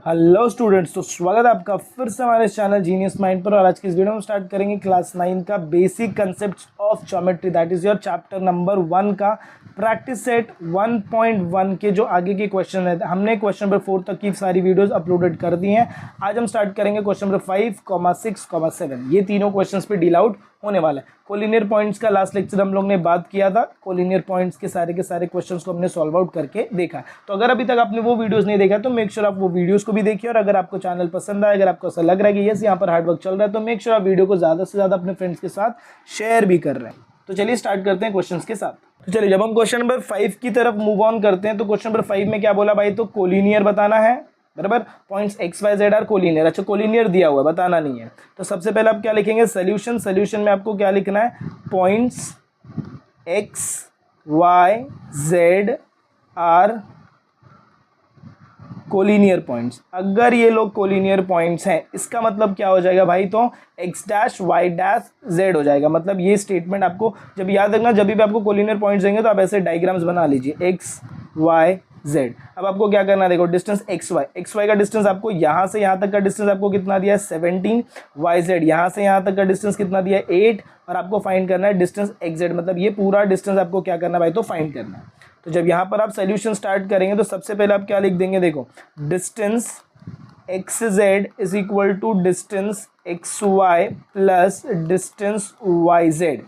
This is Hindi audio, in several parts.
हेलो स्टूडेंट्स, तो स्वागत है आपका फिर से हमारे चैनल जीनियस माइंड पर। और आज की इस वीडियो में स्टार्ट करेंगे क्लास 9 का basic concepts of geometry, that is your chapter number 1 का प्रैक्टिस सेट 1.1 के जो आगे के क्वेश्चन है। हमने क्वेश्चन नंबर 4 तक की सारी वीडियोस अपलोडेड कर दी हैं। आज हम स्टार्ट करेंगे क्वेश्चन नंबर 5, 6, 7। ये तीनों क्वेश्चंस पे डील आउट होने वाला है। कोलिनियर पॉइंट्स का लास्ट लेक्चर हम लोग ने बात किया था। कोलिनियर पॉइंट्स के सारे क्वेश्चंस को हमने सॉल्व आउट करके देखा। तो अगर अभी तक आपने वो वीडियोस नहीं देखा तो मेक श्योर आप वो वीडियोस को भी देखिए। और अगर आपको चैनल पसंद आए, अगर आपको ऐसा लग रहा है कि यस यहाँ पर हार्डवर्क चल रहा है, तो मेक श्योर आप वीडियो को ज़्यादा से ज़्यादा अपने फ्रेंड्स के साथ शेयर भी कर रहे हैं। तो चलिए स्टार्ट करते हैं क्वेश्चंस के साथ। तो चलिए जब हम क्वेश्चन नंबर 5 की तरफ मूव ऑन करते हैं तो क्वेश्चन नंबर 5 में क्या बोला भाई, तो कोलिनियर बताना है, बराबर। Points X Y Z are collinear. अच्छा, कोलिनियर दिया हुआ है, बताना नहीं है। तो सबसे पहले आप क्या लिखेंगे, सोल्यूशन। सोल्यूशन में आपको क्या लिखना है, points X Y Z are collinear points. अगर ये लोग कोलिनियर पॉइंट्स हैं, इसका मतलब क्या हो जाएगा भाई, तो X dash Y dash Z हो जाएगा। मतलब ये स्टेटमेंट आपको जब याद रखना, जब भी आपको कोलिनियर पॉइंट्स देंगे तो आप ऐसे डायग्राम्स बना लीजिए, एक्स वाई जेड। अब आपको क्या करना है, देखो डिस्टेंस एक्स वाई का डिस्टेंस आपको यहाँ से यहाँ तक का डिस्टेंस आपको कितना दिया है 17, वाई जेड यहाँ से यहाँ तक का डिस्टेंस कितना दिया है 8, और आपको फाइंड करना है डिस्टेंस एक्स जेड। मतलब ये पूरा डिस्टेंस आपको क्या करना है भाई, तो फाइंड करना है। तो जब यहाँ पर आप सोल्यूशन स्टार्ट करेंगे तो सबसे पहले आप क्या लिख देंगे, देखो distance X Z is equal to distance X Y plus distance Y Z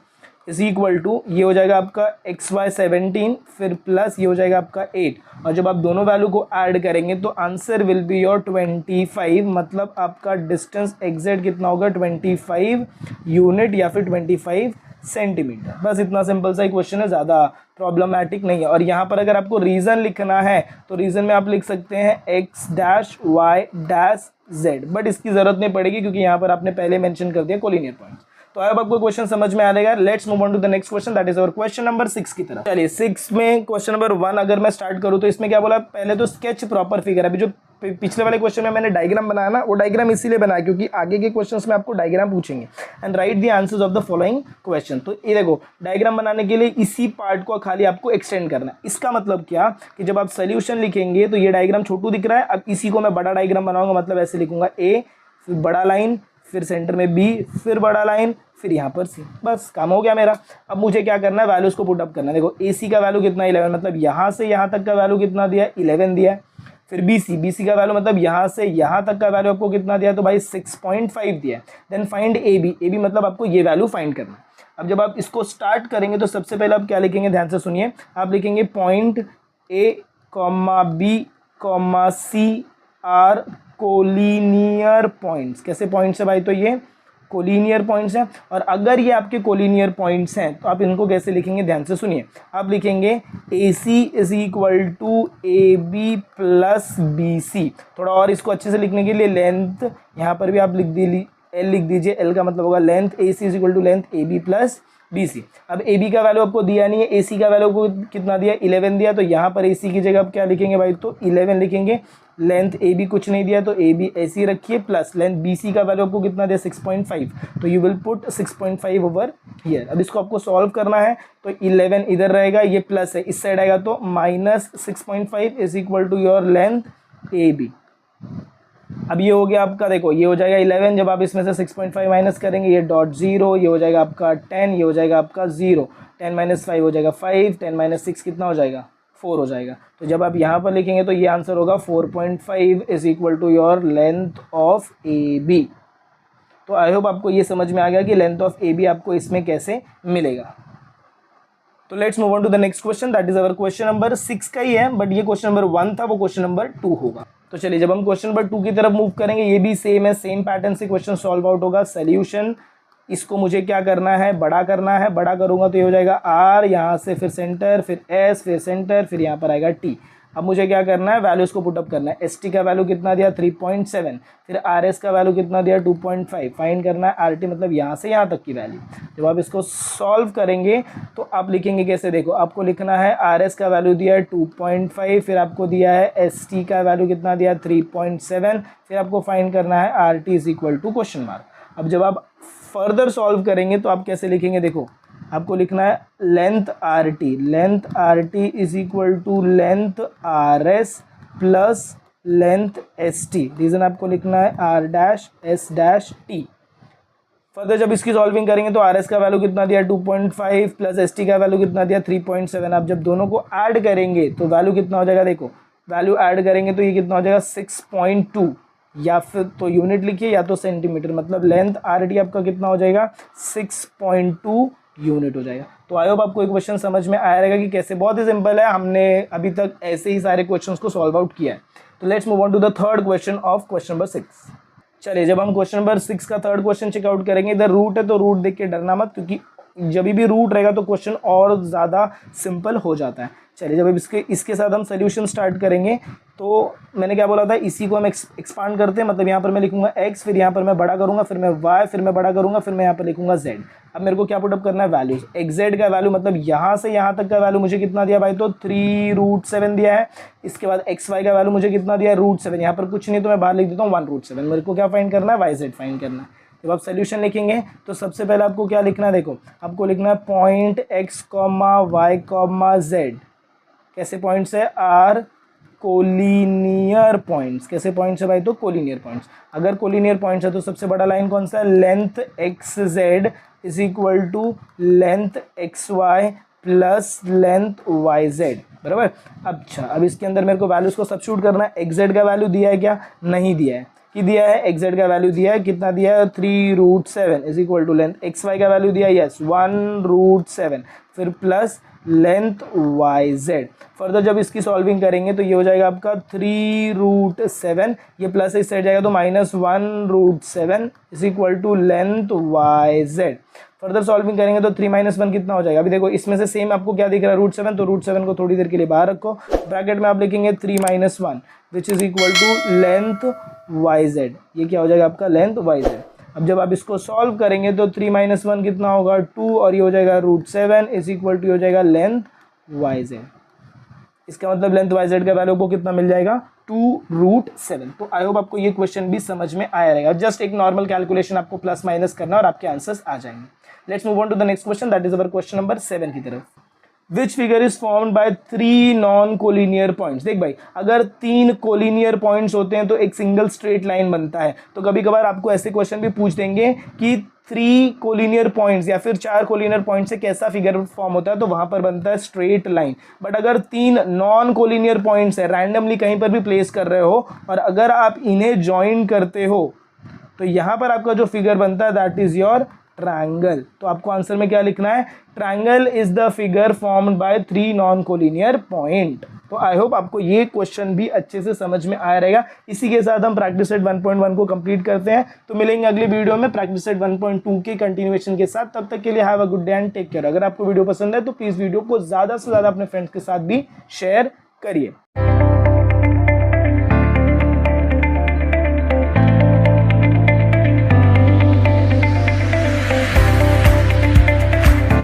is equal to, ये हो जाएगा आपका एक्स वाई 17, फिर प्लस ये हो जाएगा आपका 8। और जब आप दोनों वैल्यू को ऐड करेंगे तो आंसर विल बी योर 25। मतलब आपका डिस्टेंस एक्स जेड कितना होगा, 25 यूनिट या फिर 25 सेंटीमीटर। बस इतना सिंपल सा ही क्वेश्चन है, ज़्यादा प्रॉब्लमैटिक नहीं है। और यहाँ पर अगर आपको रीज़न लिखना है तो रीज़न में आप लिख सकते हैं X dash Y dash Z, but इसकी ज़रूरत नहीं पड़ेगी क्योंकि यहाँ पर आपने पहले मेंशन कर दिया कोलिनियर पॉइंट। तो अब आपको क्वेश्चन समझ में आ जाएगा। Let's move on to the next question, that is our question number 6 की तरफ। चलिए 6 में क्वेश्चन नंबर 1 अगर मैं स्टार्ट करूँ तो इसमें क्या बोला, पहले तो स्केच प्रॉपर फिगर। अभी जो पिछले वाले क्वेश्चन में मैंने डायग्राम बनाया ना, वो डायग्राम इसीलिए बनाया क्योंकि आगे के क्वेश्चंस में आपको डायग्राम पूछेंगे। And right the answers of the following question. तो ये देखो डायग्राम बनाने के लिए इसी पार्ट को खाली आपको एक्सटेंड करना है। इसका मतलब क्या कि जब आप सोल्यूशन लिखेंगे तो ये डायग्राम छोटू दिख रहा है, अब इसी को मैं बड़ा डायग्राम बनाऊंगा। मतलब ऐसे लिखूंगा ए, फिर बड़ा लाइन, फिर सेंटर में बी, फिर बड़ा लाइन, फिर यहाँ पर सी। बस काम हो गया मेरा। अब मुझे क्या करना है, वैल्यूज को पुट अप करना है। देखो ए सी का वैल्यू कितना 11, मतलब यहाँ से यहाँ तक का वैल्यू कितना दिया है 11 दिया है। फिर बी सी का वैल्यू मतलब यहाँ से यहाँ तक का वैल्यू आपको कितना दिया है, तो भाई 6.5 दिया है। देन फाइंड ए बी मतलब आपको ये वैल्यू फाइंड करना है। अब जब आप इसको स्टार्ट करेंगे तो सबसे पहले आप क्या लिखेंगे, ध्यान से सुनिए। आप लिखेंगे point A comma B comma C are collinear points. कैसे पॉइंट्स है भाई, तो ये कोलिनियर पॉइंट्स हैं। और अगर ये आपके कोलिनियर पॉइंट्स हैं तो आप इनको कैसे लिखेंगे, ध्यान से सुनिए। आप लिखेंगे A C is equal to A B plus B C. थोड़ा और इसको अच्छे से लिखने के लिए लेंथ यहाँ पर भी आप एल लिख दीजिए। एल का मतलब होगा length, A C is equal to length A B plus B C. अब ए बी का वैल्यू आपको दिया नहीं है, ए सी का वैल्यू को कितना दिया 11 दिया, तो यहाँ पर ए सी की जगह आप क्या लिखेंगे भाई, तो 11 लिखेंगे। लेंथ ए बी कुछ नहीं दिया तो ए बी ऐसी रखिए, प्लस लेंथ बी सी का वैल्यू आपको कितना दिया 6.5, तो you will put 6.5 over here. अब इसको आपको सॉल्व करना है तो 11 इधर रहेगा, ये प्लस है इस साइड आएगा, तो minus 6.5 is equal to your length A B. अब ये हो गया आपका, देखो ये हो जाएगा 11, जब आप इसमें से 6.5 माइनस करेंगे ये डॉट 0, ये हो जाएगा आपका 10, ये हो जाएगा आपका 0, 10 माइनस 5 हो जाएगा 5, 10 माइनस 6 कितना हो जाएगा 4 हो जाएगा। तो जब आप यहाँ पर लिखेंगे तो ये आंसर होगा 4.5 is equal to your length of A B. तो आई होप आपको ये समझ में आ गया कि लेंथ ऑफ ए बी आपको इसमें कैसे मिलेगा। तो let's move on to the next question, that is our question number 6 का ही है, बट ये क्वेश्चन नंबर 1 था, वो क्वेश्चन नंबर 2 होगा। तो चलिए जब हम क्वेश्चन नंबर 2 की तरफ मूव करेंगे, ये भी सेम है, सेम पैटर्न से क्वेश्चन सॉल्व आउट होगा। सोल्यूशन, इसको मुझे क्या करना है, बड़ा करना है। बड़ा करूंगा तो ये हो जाएगा आर, यहाँ से फिर सेंटर, फिर एस, फिर सेंटर, फिर यहाँ पर आएगा टी। अब मुझे क्या करना है, वैल्यूज को पुटअप करना है। एस टी का वैल्यू कितना दिया 3.7, फिर आर एस का वैल्यू कितना दिया 2.5, फाइंड करना है आर टी मतलब यहाँ से यहाँ तक की वैल्यू। जब आप इसको सॉल्व करेंगे तो आप लिखेंगे कैसे, देखो आपको लिखना है आर एस का वैल्यू दिया है 2.5, फिर आपको दिया है एस टी का वैल्यू कितना दिया 3.7, फिर आपको फाइंड करना है R T is equal to question mark. अब जब आप फर्दर सॉल्व करेंगे तो आप कैसे लिखेंगे, देखो आपको लिखना है length R T is equal to length R S plus length S T, reason आपको लिखना है R dash S dash T. Further जब इसकी सॉल्विंग करेंगे तो आर एस का वैल्यू कितना दिया 2.5 प्लस एस टी का वैल्यू कितना दिया 3.7। आप जब दोनों को ऐड करेंगे तो वैल्यू कितना हो जाएगा, देखो वैल्यू ऐड करेंगे तो ये कितना हो जाएगा 6.2, या फिर तो यूनिट लिखिए या तो सेंटीमीटर, मतलब लेंथ आर टी आपका कितना हो जाएगा 6.2 यूनिट हो जाएगा। तो आई होप आपको एक क्वेश्चन समझ में आया रहेगा कि कैसे, बहुत ही सिंपल है, हमने अभी तक ऐसे ही सारे क्वेश्चंस को सॉल्व आउट किया है। तो let's move on to the third question of question number 6। चलिए जब हम क्वेश्चन नंबर 6 का थर्ड क्वेश्चन चेकआउट करेंगे, इधर रूट है तो रूट देख के डरना मत, क्योंकि जब भी रूट रहेगा तो क्वेश्चन और ज़्यादा सिंपल हो जाता है। चलिए जब इसके साथ हम सोल्यूशन स्टार्ट करेंगे तो मैंने क्या बोला था, इसी को हम एक्सपांड करते हैं, मतलब यहाँ पर मैं लिखूंगा x, फिर यहाँ पर मैं बड़ा करूंगा, फिर मैं y, फिर मैं बड़ा करूंगा, फिर मैं यहाँ पर लिखूंगा z। अब मेरे को क्या पुटअप करना है, वैल्यूज। xz का वैल्यू मतलब यहाँ से यहाँ तक का वैल्यू मुझे कितना दिया भाई, तो 3√7 दिया है। इसके बाद xy का वैल्यू मुझे कितना दिया है, √7। यहाँ पर कुछ नहीं तो मैं बाहर लिख देता हूँ 1√7। मेरे को क्या फाइंड करना है, yz फाइंड करना है। जब आप सोल्यूशन लिखेंगे तो सबसे पहले आपको क्या लिखना है, देखो आपको लिखना है पॉइंट x, y, z। कैसे पॉइंट्स है, आर कोलिनियर पॉइंट्स। कैसे पॉइंट्स है भाई, तो कोलिनियर पॉइंट्स। अगर कोलिनियर पॉइंट्स है तो सबसे बड़ा लाइन कौन सा है, length X Z is equal to length X Y plus length Y Z, बराबर। अच्छा अब इसके अंदर मेरे को वैल्यूज को सब्स्टिट्यूट करना है। एक्स जेड का वैल्यू दिया है क्या, नहीं दिया है, कि दिया है एक्स जेड का वैल्यू दिया है, कितना दिया है 3√7 is equal to length X Y का वैल्यू दिया है, यस 1√7, फिर plus length Y Z. Further जब इसकी सॉल्विंग करेंगे तो ये हो जाएगा आपका 3√7, ये प्लस इस साइड जाएगा तो -1√7 is equal to length Y Z. Further solving करेंगे तो 3 - 1 कितना हो जाएगा, अभी देखो इसमें से सेम आपको क्या दिख रहा है √7, तो √7 को थोड़ी देर के लिए बाहर रखो, ब्रैकेट में आप लिखेंगे 3 - 1 which is equal to length Y Z. ये क्या हो जाएगा आपका लेंथ वाई जेड। अब जब आप इसको सॉल्व करेंगे तो 3 - 1 कितना होगा 2, और ये हो जाएगा √7 इज इक्वल टू हो जाएगा लेंथ वाई जेड। इसका मतलब लेंथ वाई जेड का वैल्यू को कितना मिल जाएगा 2√7। तो आई होप आपको ये क्वेश्चन भी समझ में आया रहेगा। जस्ट एक नॉर्मल कैलकुलेशन आपको प्लस माइनस करना और आपके आंसर्स आ जाएंगे। Let's move on to the next question, that is our question number 7 की तरफ। Which figure is formed by 3 non collinear points. देख भाई अगर 3 कोलिनियर पॉइंट्स होते हैं तो एक सिंगल स्ट्रेट लाइन बनता है। तो कभी कभार आपको ऐसे क्वेश्चन भी पूछ देंगे कि 3 कोलिनियर पॉइंट्स या फिर 4 कोलिनियर पॉइंट से कैसा फिगर फॉर्म होता है, तो वहां पर बनता है स्ट्रेट लाइन। बट अगर 3 नॉन कोलिनियर पॉइंट्स है, रैंडमली कहीं पर भी प्लेस कर रहे हो और अगर आप इन्हें ज्वाइन करते हो तो यहां पर आपका जो फिगर बनता है दैट इज योर ट्रायंगल। तो आपको आंसर में क्या लिखना है, triangle is the figure formed by 3 non collinear point. तो आई होप आपको ये क्वेश्चन भी अच्छे से समझ में आया रहेगा। इसी के साथ हम प्रैक्टिस सेट 1.1 को कंप्लीट करते हैं। तो मिलेंगे अगले वीडियो में प्रैक्टिस सेट 1.2 के कंटिन्यूएशन के साथ। तब तक के लिए have a good day and take care. अगर आपको वीडियो पसंद है तो प्लीज वीडियो को ज्यादा से ज्यादा अपने फ्रेंड्स के साथ भी शेयर करिए।